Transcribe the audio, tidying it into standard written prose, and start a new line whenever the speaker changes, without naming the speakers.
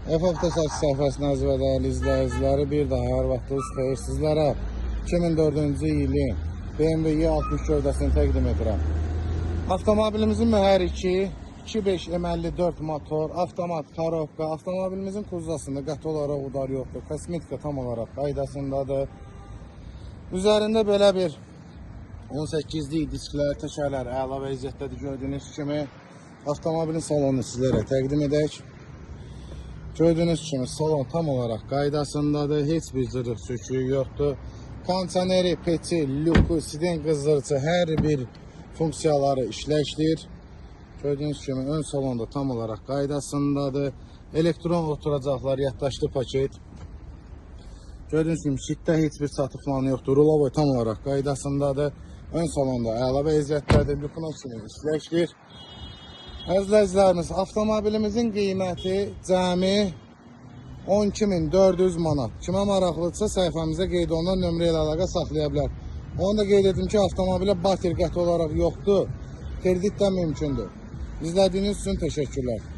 F-Avtosaç səhifəsinin əziz və dəyərli izləyiciləri, bir daha hər vaxtınız xeyir sizlərə 2004-cü ilin BMW E60 gövdəsini təqdim edirəm. Avtomobilimizin mühərriki 2.5 M54 motor, avtomat korobka, avtomobilimizin kuzasında qəti olaraq udar yoxdur, kosmetika tam olaraq qaydasındadır. Üzərində belə bir 18'lik disklər, təkərlər əla vəziyyətdədir gördüyünüz kimi. Avtomobilin salonunu sizlərə təqdim edək. Gördüğünüz kimi salon tam olarak qaydasındadır, heç bir cırıq söküyü yoxdur. Kondisioneri, peçi, lüku, sidin qızdırıcı hər bir funksiyaları işləkdir. Gördüğünüz kimi ön salonda tam olarak qaydasındadır. Elektron oturacaqlar, yaddaşlı paket. Gördüğünüz kimi şitdə heç bir çatıqlanı yoxdur. Rulavoy tam olarak qaydasındadır. Ön salonda əla vəziyyətdədir, lükuna kimi işləkdir. Əzizlərimiz, avtomobilimizin qiyməti cəmi 12.400 manat. Kimə maraqlıdırsa səhifəmizə qeyd olunan nömrə ilə əlaqə saxlaya bilər. Onu da qeyd edim ki, avtomobilə bater qəti olaraq yoxdur. Kredit də mümkündür. İzlədiyiniz üçün təşəkkürlər.